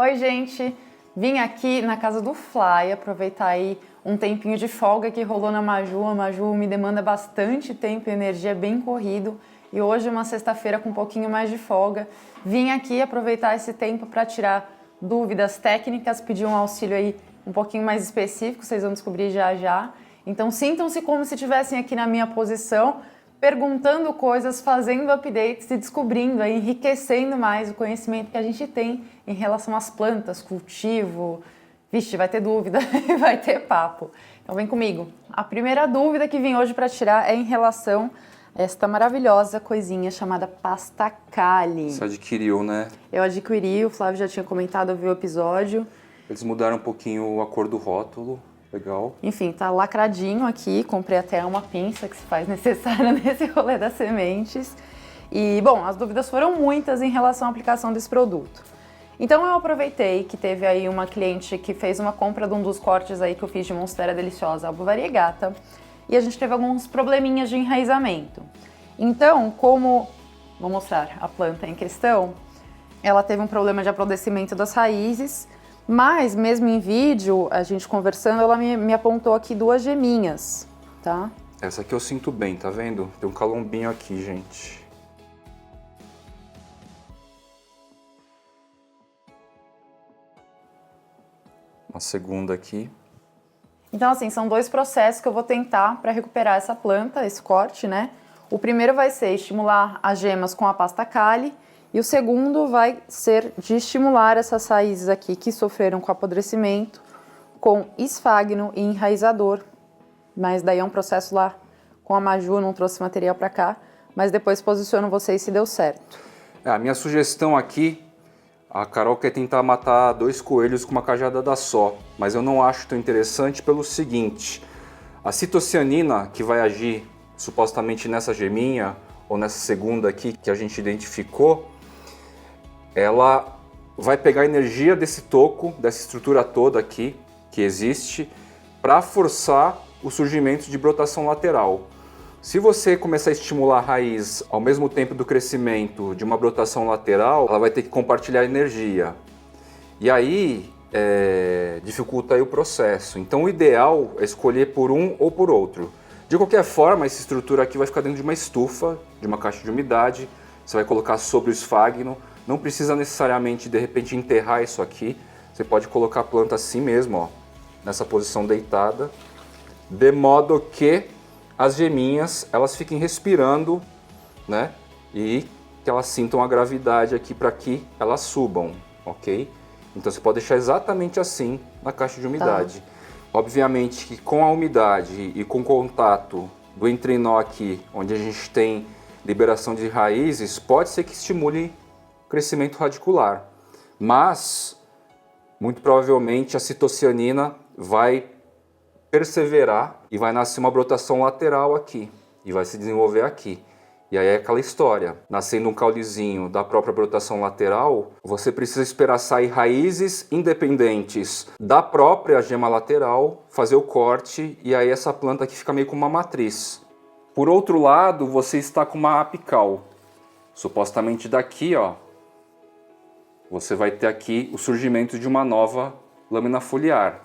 Oi, gente! Vim aqui na casa do Fly aproveitar aí um tempinho de folga que rolou na Maju. A Maju me demanda bastante tempo e energia, bem corrido. E hoje, uma sexta-feira com um pouquinho mais de folga, vim aqui aproveitar esse tempo para tirar dúvidas técnicas, pedir um auxílio aí um pouquinho mais específico, vocês vão descobrir já já. Então sintam-se como se estivessem aqui na minha posição, perguntando coisas, fazendo updates e descobrindo, aí, enriquecendo mais o conhecimento que a gente tem em relação às plantas, cultivo. Vixe, vai ter dúvida, vai ter papo. Então vem comigo. A primeira dúvida que vim hoje para tirar é em relação a esta maravilhosa coisinha chamada pasta Kali. Você adquiriu, né? Eu adquiri, o Flávio já tinha comentado, eu vi o episódio. Eles mudaram um pouquinho a cor do rótulo. Legal. Enfim, tá lacradinho aqui, comprei até uma pinça que se faz necessária nesse rolê das sementes. E, bom, as dúvidas foram muitas em relação à aplicação desse produto. Então eu aproveitei que teve aí uma cliente que fez uma compra de um dos cortes aí que eu fiz de Monstera Deliciosa, Albo Variegata, e a gente teve alguns probleminhas de enraizamento. Então, como... Vou mostrar a planta em questão. Ela teve um problema de apodrecimento das raízes, mas, mesmo em vídeo, a gente conversando, ela me apontou aqui duas geminhas, tá? Essa aqui eu sinto bem, tá vendo? Tem um calombinho aqui, gente. Uma segunda aqui. Então, assim, são dois processos que eu vou tentar para recuperar essa planta, esse corte, né? O primeiro vai ser estimular as gemas com a pasta Kali, e o segundo vai ser de estimular essas raízes aqui que sofreram com apodrecimento com esfagno e enraizador. Mas daí é um processo lá com a Maju, não trouxe material para cá, mas depois posiciono vocês se deu certo. A minha sugestão aqui, a Carol quer tentar matar 2 coelhos com uma cajadada só, mas eu não acho tão interessante pelo seguinte: a citocianina que vai agir supostamente nessa geminha ou nessa segunda aqui que a gente identificou, ela vai pegar a energia desse toco, dessa estrutura toda aqui que existe, para forçar o surgimento de brotação lateral. Se você começar a estimular a raiz ao mesmo tempo do crescimento de uma brotação lateral, ela vai ter que compartilhar energia. E aí dificulta aí o processo. Então o ideal é escolher por um ou por outro. De qualquer forma, essa estrutura aqui vai ficar dentro de uma estufa, de uma caixa de umidade. Você vai colocar sobre o esfagno. Não precisa necessariamente, de repente, enterrar isso aqui. Você pode colocar a planta assim mesmo, ó, nessa posição deitada, de modo que as geminhas elas fiquem respirando, né? E que elas sintam a gravidade aqui para que elas subam, ok? Então você pode deixar exatamente assim na caixa de umidade. Tá. Obviamente que com a umidade e com o contato do entrenó aqui, onde a gente tem liberação de raízes, pode ser que estimule crescimento radicular, mas muito provavelmente a citocianina vai perseverar e vai nascer uma brotação lateral aqui e vai se desenvolver aqui. E aí é aquela história, nascendo um caulezinho da própria brotação lateral, você precisa esperar sair raízes independentes da própria gema lateral, fazer o corte, e aí essa planta aqui fica meio com uma matriz. Por outro lado, você está com uma apical. Supostamente daqui, ó, você vai ter aqui o surgimento de uma nova lâmina foliar.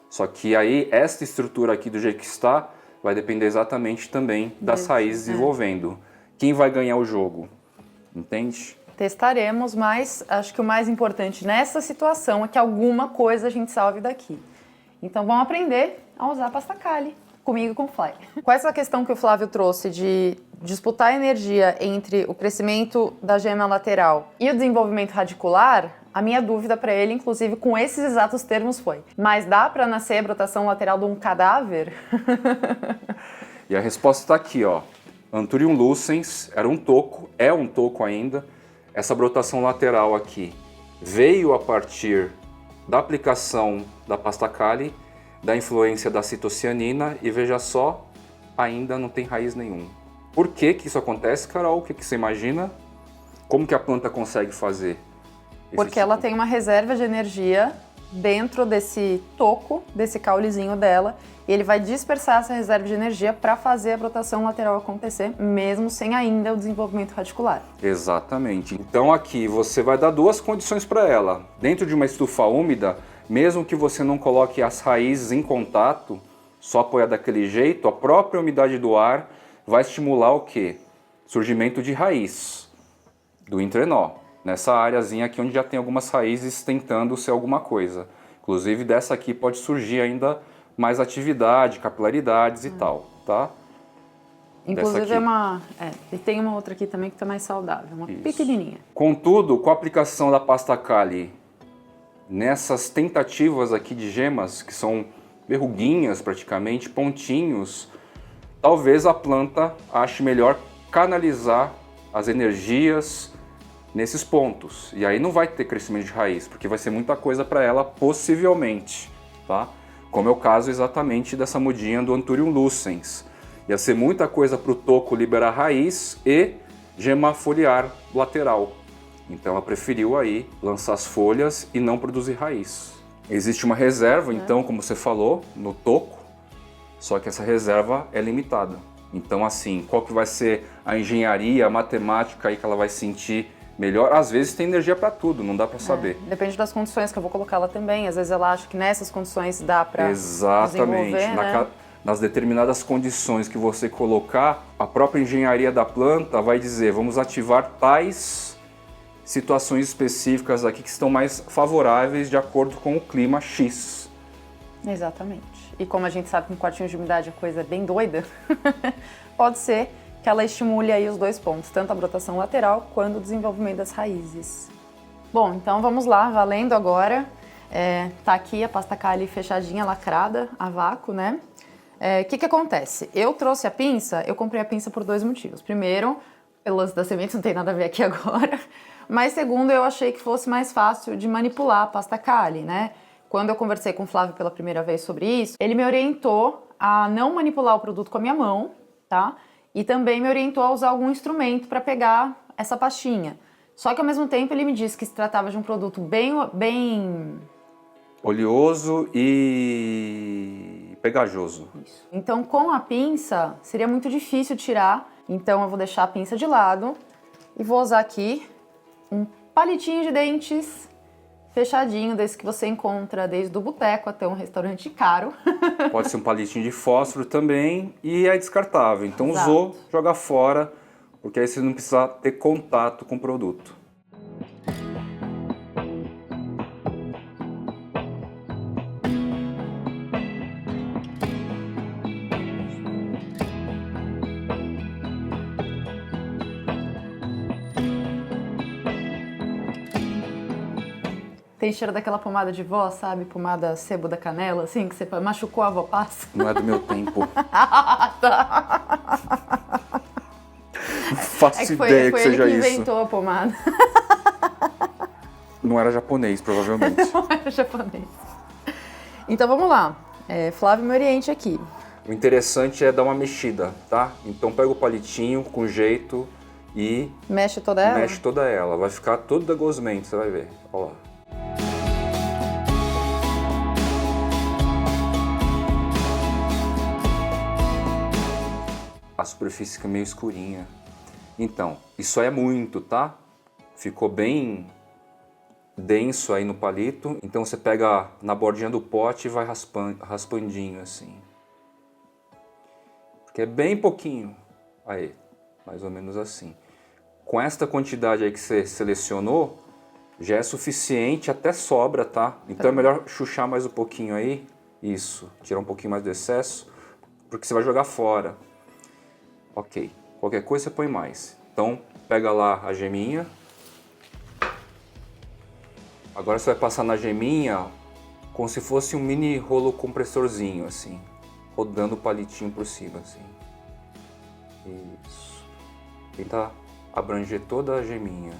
Só que aí, esta estrutura aqui do jeito que está, vai depender exatamente também das raízes desenvolvendo. Quem vai ganhar o jogo? Entende? Testaremos, mas acho que o mais importante nessa situação é que alguma coisa a gente salve daqui. Então vamos aprender a usar a pasta Kali, comigo e com o Fly. Com essa questão que o Flávio trouxe de disputar a energia entre o crescimento da gema lateral e o desenvolvimento radicular, a minha dúvida para ele, inclusive com esses exatos termos, foi: mas dá para nascer a brotação lateral de um cadáver? E a resposta está aqui, ó. Anthurium lucens era um toco, é um toco ainda. Essa brotação lateral aqui veio a partir da aplicação da pasta Kali, da influência da citocianina, e veja só, ainda não tem raiz nenhuma. Por que que isso acontece, Carol? O que que você imagina? Como que a planta consegue fazer? Porque ela tem uma reserva de energia dentro desse toco, desse caulezinho dela, e ele vai dispersar essa reserva de energia para fazer a brotação lateral acontecer, mesmo sem ainda o desenvolvimento radicular. Exatamente. Então aqui você vai dar duas condições para ela. Dentro de uma estufa úmida, mesmo que você não coloque as raízes em contato, só apoiar daquele jeito, a própria umidade do ar vai estimular o quê? Surgimento de raiz do entrenó. Nessa áreazinha aqui onde já tem algumas raízes tentando ser alguma coisa. Inclusive dessa aqui pode surgir ainda mais atividade, capilaridades e tal, tá? Inclusive e tem uma outra aqui também que está mais saudável, uma pequenininha. Contudo, com a aplicação da pasta Kali nessas tentativas aqui de gemas, que são verruguinhas praticamente, pontinhos, talvez a planta ache melhor canalizar as energias nesses pontos. E aí não vai ter crescimento de raiz, porque vai ser muita coisa para ela possivelmente, tá? Como é o caso exatamente dessa mudinha do Anthurium lucens. Ia ser muita coisa para o toco liberar raiz e gema foliar lateral. Então ela preferiu aí lançar as folhas e não produzir raiz. Existe uma reserva, então, como você falou, no toco, só que essa reserva é limitada. Então assim, qual que vai ser a engenharia, a matemática aí que ela vai sentir melhor? Às vezes tem energia para tudo, não dá para saber. Depende das condições que eu vou colocar ela também. Às vezes ela acha que nessas condições dá para desenvolver, né? Nas determinadas condições que você colocar, a própria engenharia da planta vai dizer, vamos ativar tais situações específicas aqui que estão mais favoráveis de acordo com o clima X. Exatamente. E como a gente sabe que em quartinhos de umidade a coisa é bem doida, pode ser que ela estimule aí os dois pontos, tanto a brotação lateral quanto o desenvolvimento das raízes. Bom, então vamos lá, valendo agora. Tá aqui a pasta Kali fechadinha, lacrada, a vácuo, né? O que acontece? Eu trouxe a pinça, eu comprei a pinça por dois motivos. Primeiro, pelas das sementes, não tem nada a ver aqui agora. Mas segundo, eu achei que fosse mais fácil de manipular a pasta Kali, né? Quando eu conversei com o Flávio pela primeira vez sobre isso, ele me orientou a não manipular o produto com a minha mão, tá? E também me orientou a usar algum instrumento para pegar essa pastinha. Só que ao mesmo tempo ele me disse que se tratava de um produto bem oleoso e pegajoso. Isso. Então com a pinça seria muito difícil tirar, então eu vou deixar a pinça de lado e vou usar aqui um palitinho de dentes fechadinho, desse que você encontra desde o boteco até um restaurante caro. Pode ser um palitinho de fósforo também e é descartável. Então Exato. Usou, joga fora, porque aí você não precisa ter contato com o produto. Tem cheiro daquela pomada de vó, sabe? Pomada sebo da canela, assim, que você machucou a avó passa. Não é do meu tempo. Tá. Faço Foi ideia que seja ele que isso. inventou a pomada. Não era japonês, provavelmente. Não era japonês. Então vamos lá. Flávio me oriente aqui. O interessante é dar uma mexida, tá? Então pega o palitinho com jeito e mexe toda ela? Mexe toda ela. Vai ficar toda gosmenta, você vai ver. Olha lá. A superfície fica meio escurinha. Então, isso aí é muito, tá? Ficou bem denso aí no palito. Então você pega na bordinha do pote e vai raspandinho assim. Porque é bem pouquinho. Aí, mais ou menos assim. Com esta quantidade aí que você selecionou, já é suficiente, até sobra, tá? Então é melhor chuchar mais um pouquinho aí. Isso, tirar um pouquinho mais do excesso, porque você vai jogar fora. Ok, qualquer coisa você põe mais. Então, pega lá a geminha. Agora você vai passar na geminha como se fosse um mini rolo compressorzinho, assim. Rodando o palitinho por cima, assim. Isso. Tenta abranger toda a geminha.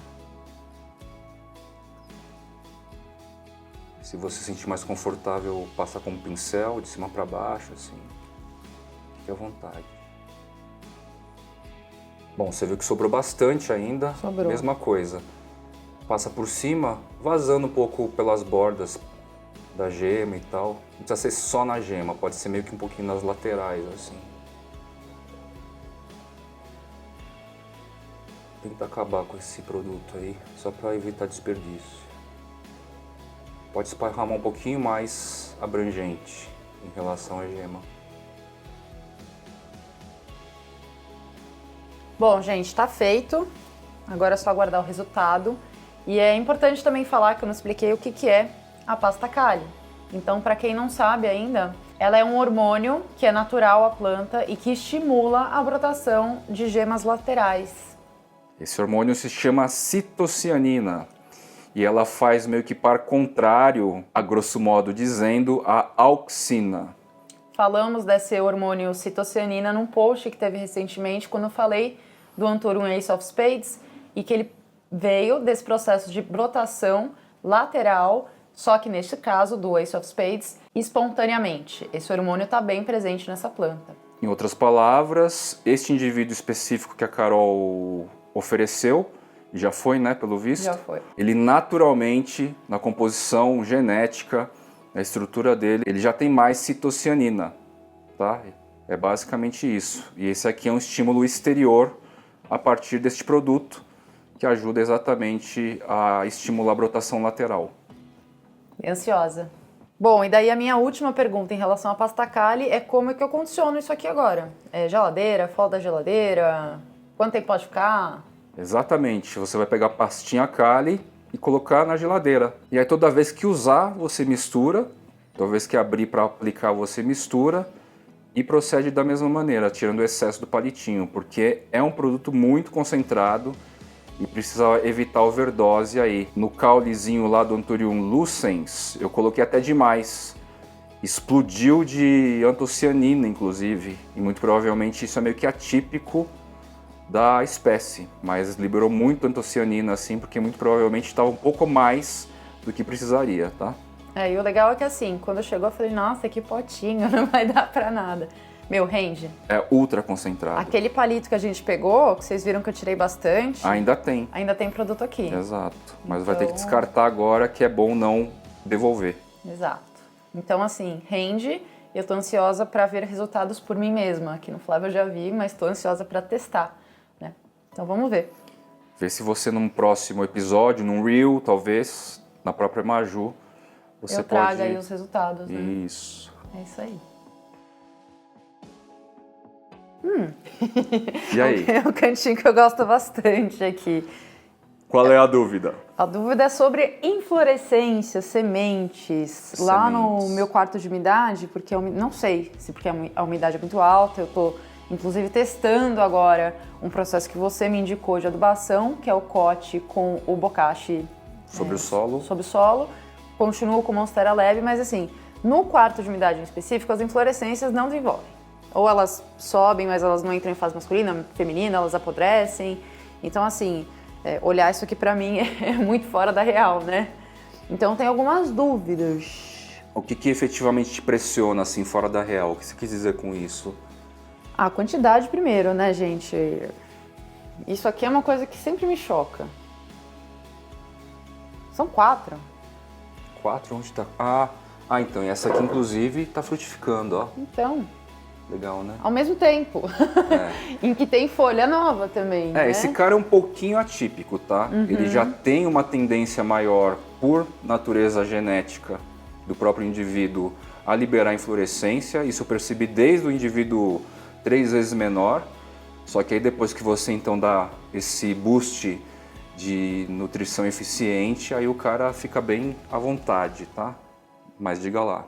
Se você se sentir mais confortável, passa com um pincel de cima para baixo, assim. Fique à vontade. Bom, você viu que sobrou bastante ainda. Sobrou. Mesma coisa. Passa por cima, vazando um pouco pelas bordas, da gema e tal. Não precisa ser só na gema, pode ser meio que um pouquinho nas laterais, assim. Tenta acabar com esse produto aí, só para evitar desperdício. Pode esparramar um pouquinho mais abrangente em relação à gema. Bom, gente, tá feito. Agora é só aguardar o resultado. E é importante também falar que eu não expliquei o que é a pasta Kali. Então, para quem não sabe ainda, ela é um hormônio que é natural à planta e que estimula a brotação de gemas laterais. Esse hormônio se chama citocianina e ela faz meio que par contrário, a grosso modo dizendo, a auxina. Falamos desse hormônio citocianina num post que teve recentemente quando eu falei do Anthurium Ace of Spades e que ele veio desse processo de brotação lateral, só que neste caso do Ace of Spades, espontaneamente. Esse hormônio está bem presente nessa planta. Em outras palavras, este indivíduo específico que a Carol ofereceu, já foi, né, pelo visto? Já foi. Ele naturalmente, na composição genética, na estrutura dele, ele já tem mais citocianina, tá? É basicamente isso. E esse aqui é um estímulo exterior a partir deste produto, que ajuda exatamente a estimular a brotação lateral. Bem ansiosa. Bom, e daí a minha última pergunta em relação à pasta Kali é como é que eu condiciono isso aqui agora? É geladeira, fora da geladeira? Quanto tempo pode ficar? Exatamente, você vai pegar a pastinha Kali e colocar na geladeira. E aí toda vez que usar, você mistura, toda vez que abrir para aplicar, você mistura e procede da mesma maneira, tirando o excesso do palitinho, porque é um produto muito concentrado e precisa evitar overdose aí. No caulezinho lá do Anthurium lucens, eu coloquei até demais. Explodiu de antocianina, inclusive, e muito provavelmente isso é meio que atípico da espécie, mas liberou muito antocianina assim, porque muito provavelmente estava um pouco mais do que precisaria, tá? E o legal é que assim, quando chegou eu falei, nossa, que potinho, não vai dar pra nada. Meu, rende. É ultra concentrado. Aquele palito que a gente pegou, que vocês viram que eu tirei bastante, Ainda tem. ainda tem produto aqui. Exato, mas vai ter que Então- descartar agora, que é bom não devolver. Exato. Então, assim, rende. Eu tô ansiosa pra ver resultados por mim mesma. Aqui no Flávio eu já vi, mas tô ansiosa pra testar, né? Então vamos ver. Ver se você num próximo episódio, num reel, talvez, na própria Maju, você eu trago pode... aí os resultados, né? Isso. É isso aí. E aí, É um cantinho que eu gosto bastante aqui. qual é a dúvida? A dúvida é sobre inflorescência, sementes. Lá no Sementes. meu quarto de umidade, porque não sei se porque a umidade é muito alta, eu tô inclusive testando agora um processo que você me indicou de adubação, que é o cote com o bokashi Sobre o solo? sob o solo. Continuo com Monstera Lab, mas assim, no quarto de umidade em específico, as inflorescências não desenvolvem. Ou elas sobem, mas elas não entram em fase masculina, feminina, elas apodrecem. Então, assim, olhar isso aqui pra mim é muito fora da real, né? Então, tem algumas dúvidas. O que efetivamente te pressiona, assim, fora da real? O que você quis dizer com isso? A quantidade primeiro, né, gente? Isso aqui é uma coisa que sempre me choca. São 4. 4? Onde tá? Ah, então, e essa aqui, inclusive, tá frutificando, ó. Então, Legal, né? ao mesmo tempo. Em que tem folha nova também, né? Esse cara é um pouquinho atípico, tá? Ele já tem uma tendência maior, por natureza genética do próprio indivíduo, a liberar inflorescência. Isso eu percebi desde o indivíduo 3 vezes menor. Só que aí depois que você então dá esse boost de nutrição eficiente, aí o cara fica bem à vontade, tá? Mas diga lá.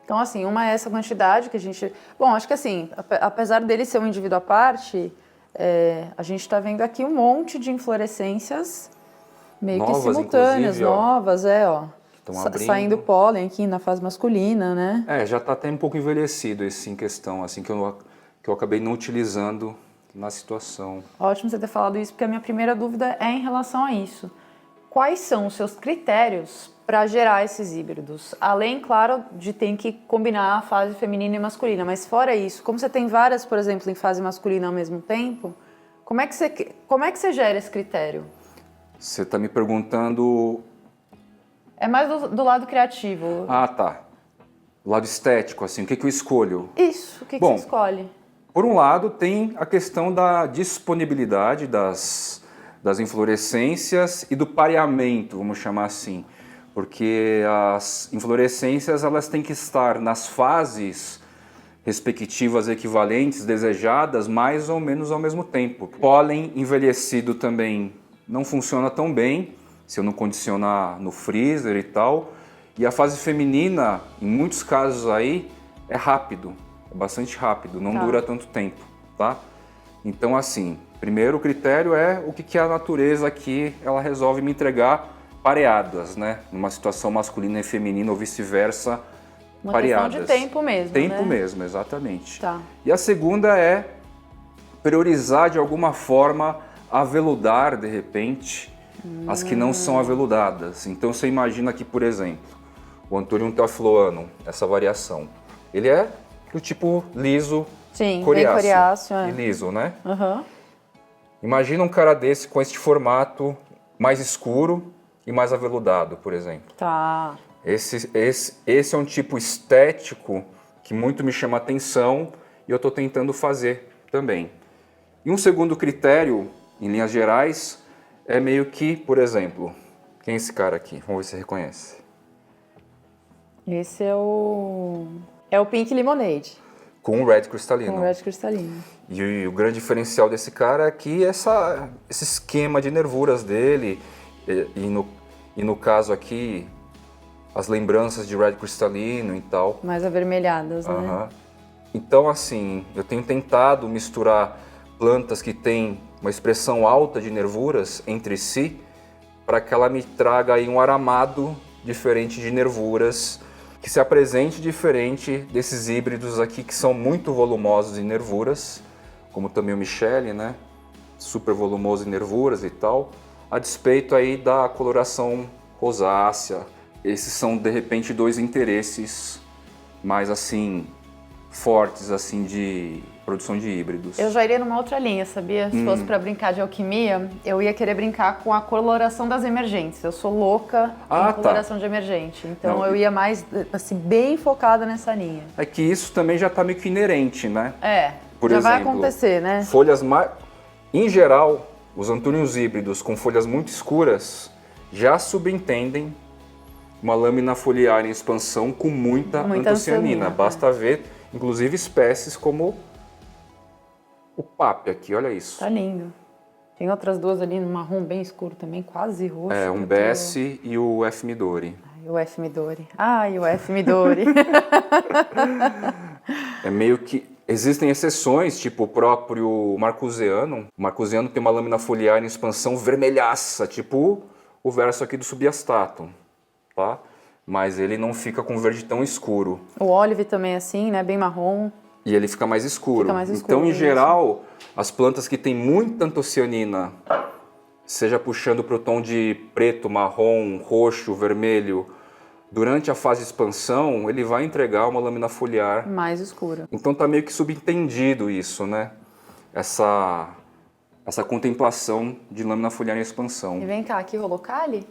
Então, assim, uma é essa quantidade que a gente... Bom, acho que assim, apesar dele ser um indivíduo à parte, a gente está vendo aqui um monte de inflorescências meio Novas, que simultâneas, inclusive, ó. novas, ó. Estão abrindo. Saindo pólen aqui na fase masculina, né? Já tá até um pouco envelhecido esse em questão, assim, que eu acabei não utilizando na situação. Ótimo você ter falado isso, porque a minha primeira dúvida é em relação a isso. Quais são os seus critérios para gerar esses híbridos? Além, claro, de ter que combinar a fase feminina e masculina, mas fora isso, como você tem várias, por exemplo, em fase masculina ao mesmo tempo, como é que você gera esse critério? Você está me perguntando É mais do lado criativo. Ah, tá. Do lado estético, assim, o que eu escolho? Isso, o que você escolhe? Por um lado, tem a questão da disponibilidade das inflorescências e do pareamento, vamos chamar assim. Porque as inflorescências elas têm que estar nas fases respectivas equivalentes, desejadas, mais ou menos ao mesmo tempo. Pólen envelhecido também não funciona tão bem, se eu não condicionar no freezer e tal. E a fase feminina, em muitos casos aí, é rápido, é bastante rápido, não dura tanto tempo, tá? Então assim, primeiro critério é o que a natureza aqui, ela resolve me entregar pareadas, né? Numa situação masculina e feminina ou vice-versa, pareadas. Questão de tempo mesmo, Tempo né? mesmo, exatamente. Tá. E a segunda é priorizar de alguma forma aveludar, de repente, as que não são aveludadas. Então você imagina aqui, por exemplo, o Anthurium teophyloanum, essa variação. Ele é do tipo liso, Sim, coriáceo, bem coriáceo, e liso, né? Uhum. Imagina um cara desse com este formato mais escuro e mais aveludado, por exemplo. Tá. Esse é um tipo estético que muito me chama a atenção e eu estou tentando fazer também. E um segundo critério, em linhas gerais, é meio que, por exemplo, quem é esse cara aqui? Vamos ver se você reconhece. Esse é o Pink Lemonade, Com o Red Cristalino. com o Red Cristalino. E o grande diferencial desse cara é que esse esquema de nervuras dele, e no caso aqui, as lembranças de Red Cristalino e tal. Mais avermelhadas, né? Aham. Então, assim, eu tenho tentado misturar plantas que têm uma expressão alta de nervuras entre si, para que ela me traga aí um aramado diferente de nervuras, que se apresente diferente desses híbridos aqui que são muito volumosos em nervuras, como também o Michele, né? Super volumoso em nervuras e tal, a despeito aí da coloração rosácea. Esses são, de repente, dois interesses mais, assim, fortes, assim, de produção de híbridos. Eu já iria numa outra linha, sabia? Se fosse pra brincar de alquimia, eu ia querer brincar com a coloração das emergentes. Eu sou louca em coloração de emergente. Então Não, eu ia mais, assim, bem focada nessa linha. É que isso também já está meio que inerente, né? Por exemplo, vai acontecer, né? Folhas mais... Em geral, os antúrios híbridos com folhas muito escuras já subentendem uma lâmina foliar em expansão com muita antocianina. Basta ver, inclusive, espécies como o pape aqui, olha isso. Tá lindo. Tem outras duas ali no marrom bem escuro também, quase roxo. É, um Bessie e o F. Midori. Ai, o F. Midori. Ai, o F. Midori. É meio que... Existem exceções, tipo o próprio Marcusiano. O Marcusiano tem uma lâmina foliar em expansão vermelhaça, tipo o verso aqui do Subiastatum, tá? Mas ele não fica com verde tão escuro. O Olive também é assim, né? Bem marrom. E ele fica mais escuro. Fica mais escuro, Então, em isso. geral, as plantas que têm muita antocianina, seja puxando para o tom de preto, marrom, roxo, vermelho, durante a fase de expansão, ele vai entregar uma lâmina foliar mais escura. Então tá meio que subentendido isso, né? Essa contemplação de lâmina foliar em expansão. E vem cá, aqui rolou cali?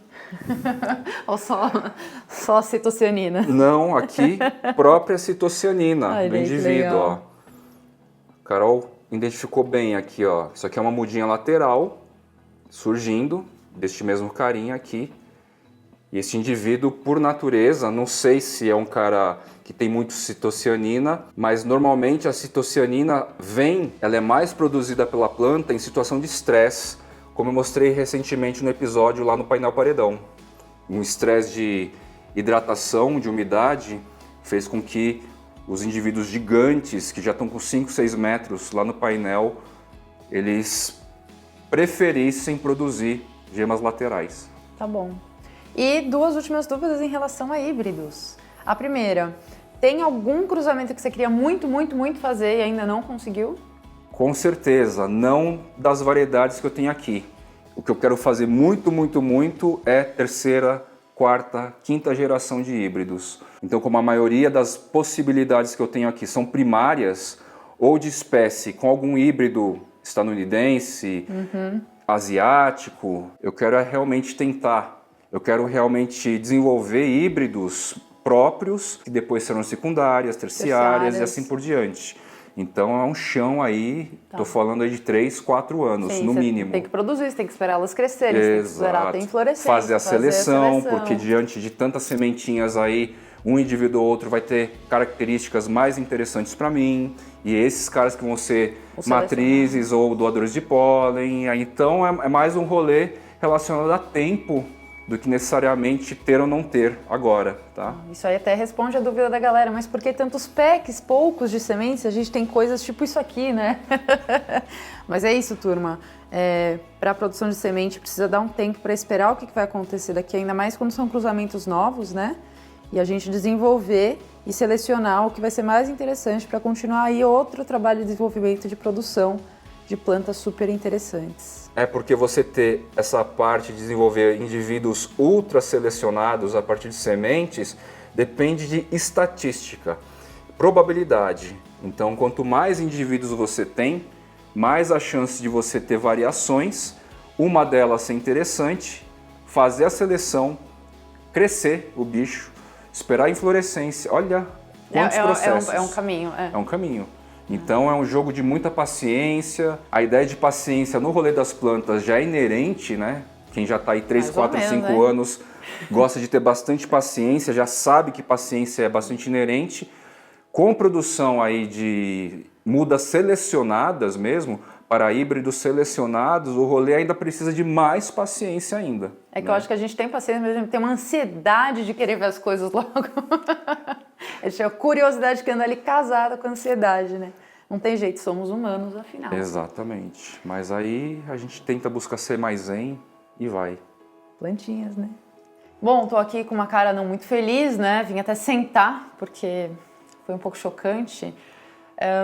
Ou só citocianina? Não, aqui própria citocianina Ai, do que indivíduo, legal. ó. Carol identificou bem aqui, ó. Isso aqui é uma mudinha lateral surgindo deste mesmo carinha aqui. E esse indivíduo, por natureza, não sei se é um cara que tem muito citocianina, mas normalmente a citocianina ela é mais produzida pela planta em situação de estresse, como eu mostrei recentemente no episódio lá no painel paredão. Um estresse de hidratação, de umidade, fez com que os indivíduos gigantes, que já estão com 5, 6 metros lá no painel, eles preferissem produzir gemas laterais. Tá bom. E duas últimas dúvidas em relação a híbridos. A primeira, tem algum cruzamento que você queria muito, muito, muito fazer e ainda não conseguiu? Com certeza, não das variedades que eu tenho aqui. O que eu quero fazer muito, muito, muito é terceira, quarta, quinta geração de híbridos. Então, como a maioria das possibilidades que eu tenho aqui são primárias ou de espécie com algum híbrido estadunidense, asiático, eu quero realmente tentar Eu quero realmente desenvolver híbridos próprios, que depois serão secundárias, terciárias e assim por diante. Então é um chão aí, tô falando aí de 3, 4 anos, Sim, no você mínimo. tem que produzir, você tem que esperar elas crescerem, você tem que esperar ter inflorescência. Fazer a seleção, porque diante de tantas sementinhas aí, um indivíduo ou outro vai ter características mais interessantes para mim, e esses caras que vão ser matrizes ou doadores de pólen. Então é mais um rolê relacionado a tempo do que necessariamente ter ou não ter agora, tá? Isso aí até responde a dúvida da galera, mas por que tantos packs, poucos de sementes? A gente tem coisas tipo isso aqui, né? Mas é isso, turma. Para a produção de semente precisa dar um tempo para esperar o que vai acontecer daqui, ainda mais quando são cruzamentos novos, né? E a gente desenvolver e selecionar o que vai ser mais interessante para continuar aí outro trabalho de desenvolvimento de produção de plantas super interessantes. É porque você ter essa parte de desenvolver indivíduos ultra selecionados a partir de sementes depende de estatística, probabilidade. Então, quanto mais indivíduos você tem, mais a chance de você ter variações, uma delas ser interessante, fazer a seleção, crescer o bicho, esperar a inflorescência. Olha quantos processos. É um caminho. É um caminho. Então é um jogo de muita paciência. A ideia de paciência no rolê das plantas já é inerente, né? Quem já está aí 3, 4, 5 anos gosta de ter bastante paciência, já sabe que paciência é bastante inerente. Com produção aí de mudas selecionadas mesmo, para híbridos selecionados, o rolê ainda precisa de mais paciência ainda. É que eu acho que a gente tem paciência, mas a gente tem uma ansiedade de querer ver as coisas logo. A gente tem a curiosidade que anda ali casada com a ansiedade, né? Não tem jeito, somos humanos, afinal. Exatamente. Mas aí a gente tenta buscar ser mais zen e vai. Plantinhas, né? Bom, tô aqui com uma cara não muito feliz, né? Vim até sentar, porque foi um pouco chocante.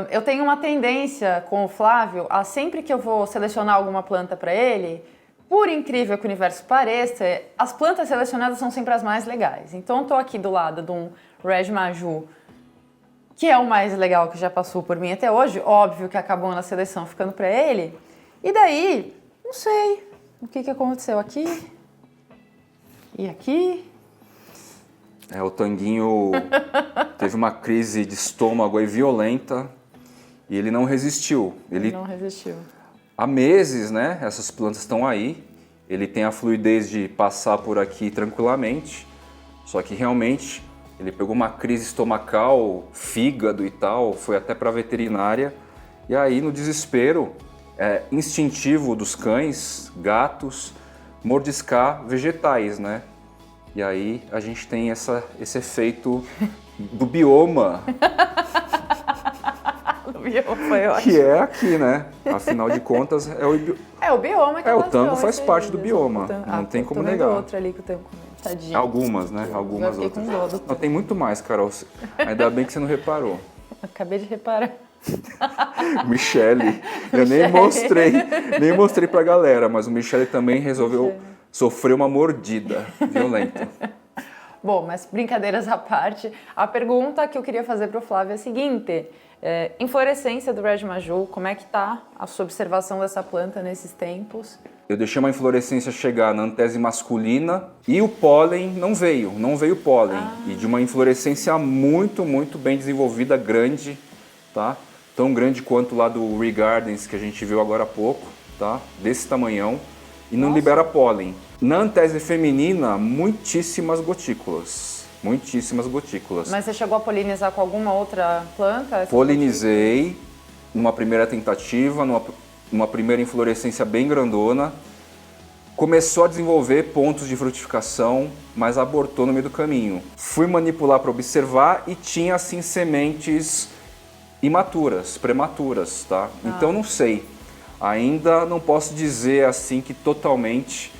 Eu tenho uma tendência com o Flávio a sempre que eu vou selecionar alguma planta para ele, por incrível que o universo pareça, as plantas selecionadas são sempre as mais legais. Então, eu tô aqui do lado de um Red Maju, que é o mais legal que já passou por mim até hoje. Óbvio que acabou na seleção ficando para ele. E daí, não sei o que aconteceu aqui e aqui. O Tanguinho teve uma crise de estômago aí violenta e ele não resistiu. Ele não resistiu. Há meses, né? Essas plantas estão aí. Ele tem a fluidez de passar por aqui tranquilamente. Só que realmente ele pegou uma crise estomacal, fígado e tal, foi até para a veterinária. E aí, no desespero instintivo dos cães, gatos, mordiscar vegetais, né? E aí a gente tem esse efeito do bioma. O bioma foi ótimo. Que é aqui, né? Afinal de contas, o bioma que o tango faz parte do bioma. Não tem como negar. Outro ali que o tango comeu. Tadinho. Algumas, né? Algumas outras. Não, tem muito mais, Carol. Ainda bem que você não reparou. Acabei de reparar. Michele. Eu nem mostrei pra galera, mas o Michele também resolveu sofrer uma mordida violenta. Bom, mas brincadeiras à parte, a pergunta que eu queria fazer pro Flávio é a seguinte: inflorescência do Red Maju, como é que tá a sua observação dessa planta nesses tempos? Eu deixei uma inflorescência chegar na antese masculina e o pólen não veio pólen. E de uma inflorescência muito, muito bem desenvolvida, grande, tá? Tão grande quanto lá do Regardens que a gente viu agora há pouco, tá? Desse tamanhão. E não libera pólen. Na antese feminina, muitíssimas gotículas. Muitíssimas gotículas. Mas você chegou a polinizar com alguma outra planta? Polinizei numa primeira tentativa, numa primeira inflorescência bem grandona. Começou a desenvolver pontos de frutificação, mas abortou no meio do caminho. Fui manipular para observar e tinha assim sementes imaturas, prematuras, tá? Então não sei. Ainda não posso dizer assim que totalmente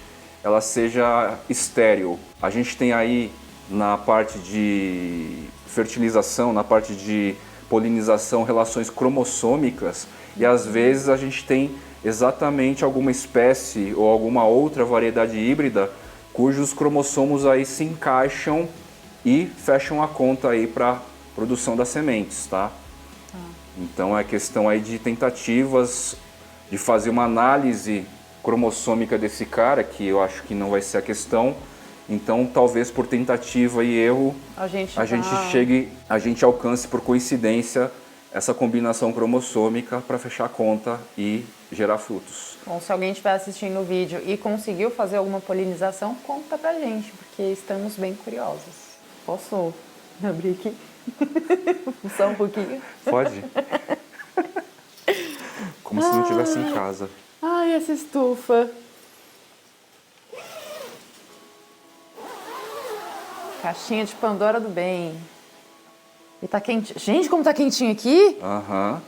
ela seja estéril. A gente tem aí na parte de fertilização, na parte de polinização, relações cromossômicas e às vezes a gente tem exatamente alguma espécie ou alguma outra variedade híbrida cujos cromossomos aí se encaixam e fecham a conta aí para produção das sementes, tá? Então é questão aí de tentativas de fazer uma análise cromossômica desse cara, que eu acho que não vai ser a questão, Então, talvez por tentativa e erro, a gente alcance por coincidência essa combinação cromossômica para fechar a conta e gerar frutos. Bom, se alguém estiver assistindo o vídeo e conseguiu fazer alguma polinização, conta pra gente, porque estamos bem curiosos. Posso abrir aqui? Só um pouquinho? Pode. Como se não estivesse em casa. Ai, essa estufa. Caixinha de Pandora do bem. E tá quente. Gente, como tá quentinho aqui? Aham.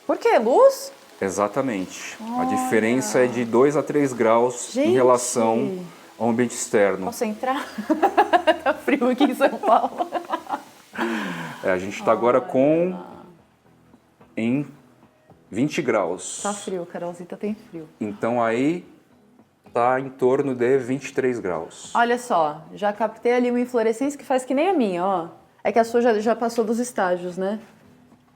Por quê? Luz? Exatamente. A diferença é de 2 a 3 graus em relação ao ambiente externo. Posso entrar? Tá frio aqui em São Paulo. A gente está agora em 20 graus. Tá frio, Carolzita tem frio. Então aí tá em torno de 23 graus. Olha só, já captei ali uma inflorescência que faz que nem a minha, ó. É que a sua já passou dos estágios, né?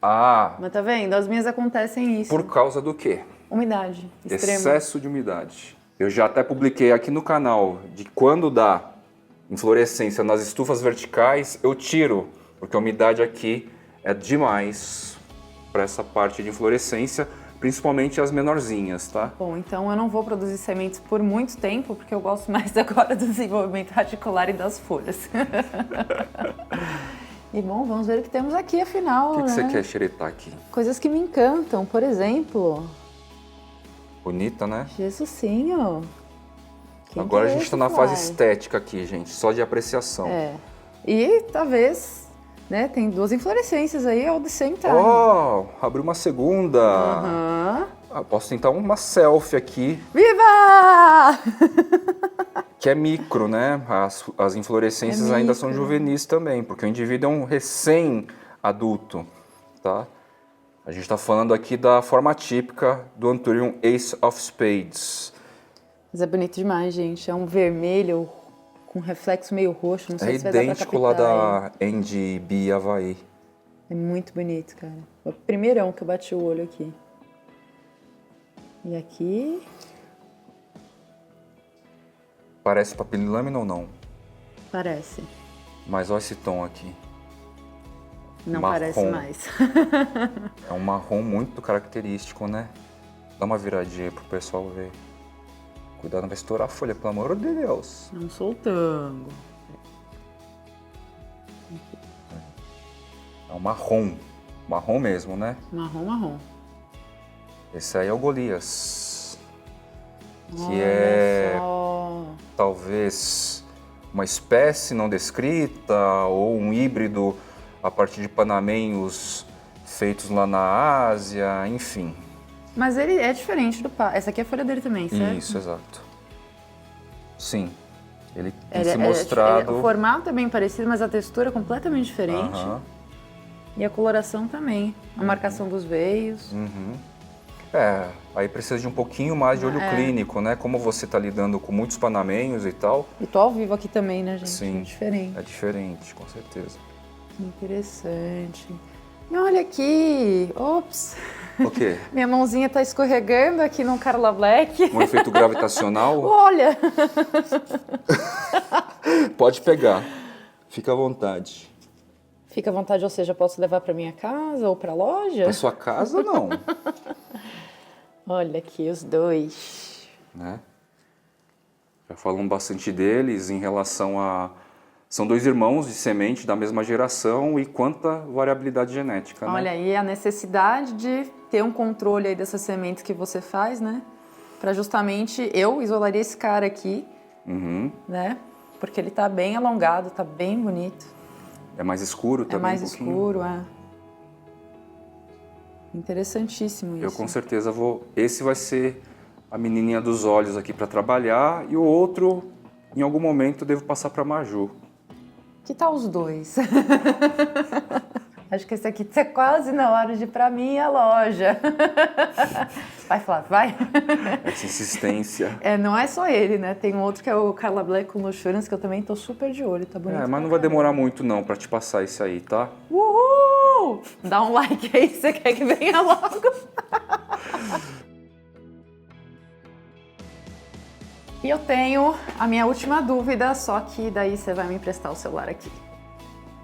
Ah, Mas tá vendo? As minhas acontecem isso. por causa do quê? Umidade extrema. Excesso de umidade. Eu já até publiquei aqui no canal de quando dá inflorescência nas estufas verticais, eu tiro, porque a umidade aqui é demais para essa parte de inflorescência, principalmente as menorzinhas, tá? Bom, então eu não vou produzir sementes por muito tempo, porque eu gosto mais agora do desenvolvimento radicular e das folhas. E bom, vamos ver o que temos aqui, afinal, O que você quer xeretar aqui? Coisas que me encantam, por exemplo... Bonita, né? Jesusinho. Agora a gente está na fase estética aqui, gente, só de apreciação. E talvez, né, tem 2 inflorescências aí ao the same time. Oh, abriu uma segunda. Posso tentar uma selfie aqui. Viva! Que é micro, né? As inflorescências ainda são juvenis também, porque o indivíduo é um recém-adulto, tá? A gente está falando aqui da forma típica do Anthurium Ace of Spades. Mas é bonito demais, gente. É um vermelho com reflexo meio roxo. Não sei se vai dar pra idêntico lá captar da NDB Havaí. É muito bonito, cara. É o primeirão que eu bati o olho aqui. E aqui... Parece papililâmina ou não? Parece. Mas olha esse tom aqui. Não marrom. Parece mais. É um marrom muito característico, né? Dá uma viradinha aí pro pessoal ver. Cuidado, não vai estourar a folha, pelo amor de Deus. Não soltando. É um marrom. Marrom mesmo, né? Marrom. Esse aí é o Golias. Que Olha é só. talvez uma espécie não descrita ou um híbrido a partir de panamenhos feitos lá na Ásia, enfim. Mas ele é diferente do pá. Essa aqui é a folha dele também, certo? Isso, exato. Sim. Ele tem se mostrado... o formato é bem parecido, mas a textura é completamente diferente. E a coloração também. A marcação dos veios. Aí precisa de um pouquinho mais de olho clínico, né? Como você está lidando com muitos panamenhos e tal. E tô ao vivo aqui também, né, gente? Sim. É diferente. É diferente, com certeza. Interessante. E olha aqui. Ops. O quê? Minha mãozinha tá escorregando aqui no Carla Black. Um efeito gravitacional? Olha! Pode pegar. Fica à vontade. Fica à vontade, ou seja, posso levar para minha casa ou para loja? Para sua casa, não. Olha aqui os dois. Né? Já falamos bastante deles em relação a... São 2 irmãos de semente da mesma geração e quanta variabilidade genética, né? Olha aí a necessidade de ter um controle aí dessas sementes que você faz, né? Para justamente eu isolaria esse cara aqui, né? Porque ele tá bem alongado, tá bem bonito. É mais escuro também. É mais escuro, Interessantíssimo isso. Eu com certeza vou... Esse vai ser a menininha dos olhos aqui para trabalhar e o outro, em algum momento, eu devo passar para Maju. Que tal os dois? Acho que esse aqui tá quase na hora de ir pra minha loja. Vai, Flávio, vai. Essa insistência. Não é só ele, né? Tem um outro que é o Carla Black com Luxuriance, que eu também tô super de olho, tá bonito. Mas não vai demorar muito não pra te passar esse aí, tá? Uhul! Dá um like aí se você quer que venha logo. E eu tenho a minha última dúvida, só que daí você vai me emprestar o celular aqui.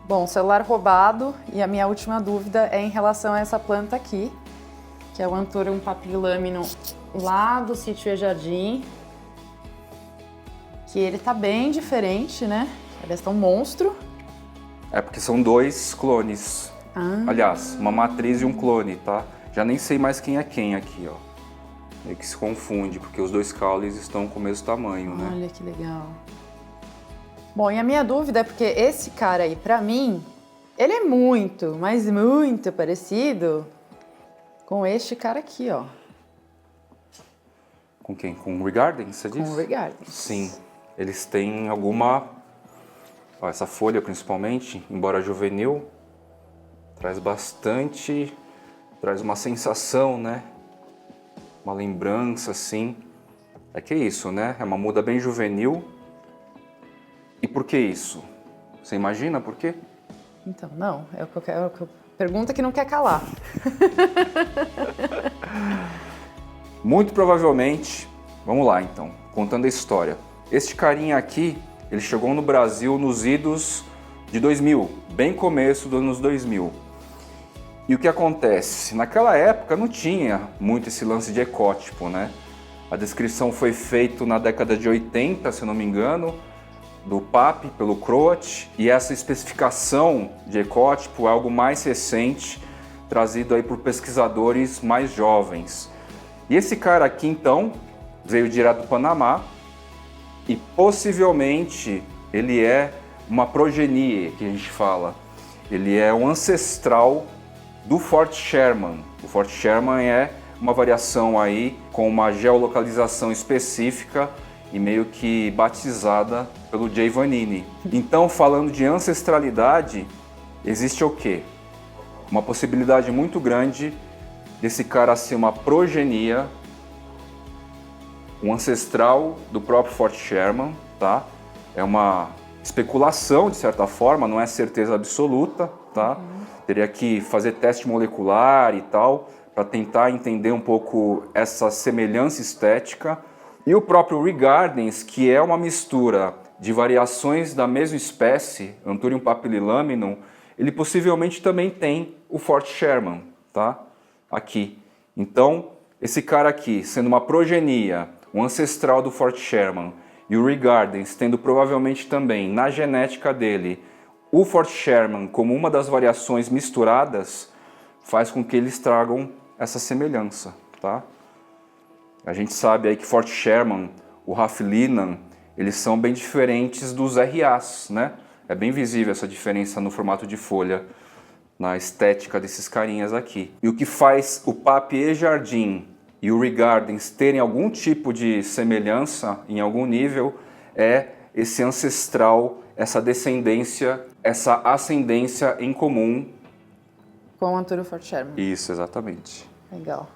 Bom, celular roubado, e a minha última dúvida é em relação a essa planta aqui, que é o Anthurium papillamino lá do sítio E-Jardim, que ele tá bem diferente, né? Parece um monstro. É porque são 2 clones. Aliás, uma matriz e um clone, tá? Já nem sei mais quem é quem aqui, ó. Meio que se confunde, porque os 2 caules estão com o mesmo tamanho, né? Olha que legal. Bom, e a minha dúvida é porque esse cara aí, pra mim, ele é muito, mas muito parecido com este cara aqui, ó. Com quem? Com o Regardens, você disse? Com o Regardens. Sim. Eles têm alguma... Ó, essa folha, principalmente, embora juvenil, traz bastante... Traz uma sensação, né? Uma lembrança, assim. É que é isso, né? É uma muda bem juvenil. E por que isso? Você imagina por quê? Então, não. É o que eu quero... Pergunta que não quer calar. Muito provavelmente... Vamos lá, então. Contando a história. Este carinha aqui, ele chegou no Brasil nos idos de 2000. Bem começo dos anos 2000. E o que acontece? Naquela época não tinha muito esse lance de ecótipo, né? A descrição foi feita na década de 80, se eu não me engano, do PAP, pelo Croat, e essa especificação de ecótipo é algo mais recente, trazido aí por pesquisadores mais jovens. E esse cara aqui, então, veio direto do Panamá, e possivelmente ele é uma progenie, que a gente fala. Ele é um ancestral do Fort Sherman. O Fort Sherman é uma variação aí com uma geolocalização específica e meio que batizada pelo Jay Vanini. Então, falando de ancestralidade, existe o quê? Uma possibilidade muito grande desse cara ser uma progenia, um ancestral do próprio Fort Sherman, tá? É uma especulação, de certa forma, não é certeza absoluta, tá? Teria que fazer teste molecular e tal, para tentar entender um pouco essa semelhança estética. E o próprio Regardens, que é uma mistura de variações da mesma espécie, Anthurium papillilaminum, ele possivelmente também tem o Fort Sherman, tá? Aqui. Então, esse cara aqui, sendo uma progenia, um ancestral do Fort Sherman, e o Regardens tendo provavelmente também na genética dele o Fort Sherman como uma das variações misturadas, faz com que eles tragam essa semelhança, tá? A gente sabe aí que Fort Sherman, o Raflinam, eles são bem diferentes dos RAs, né? É bem visível essa diferença no formato de folha, na estética desses carinhas aqui. E o que faz o Pape E-Jardim e o Regardens terem algum tipo de semelhança em algum nível é esse ancestral, essa descendência, essa ascendência em comum. Com o Anthurium Fort Sherman. Isso, exatamente. Legal.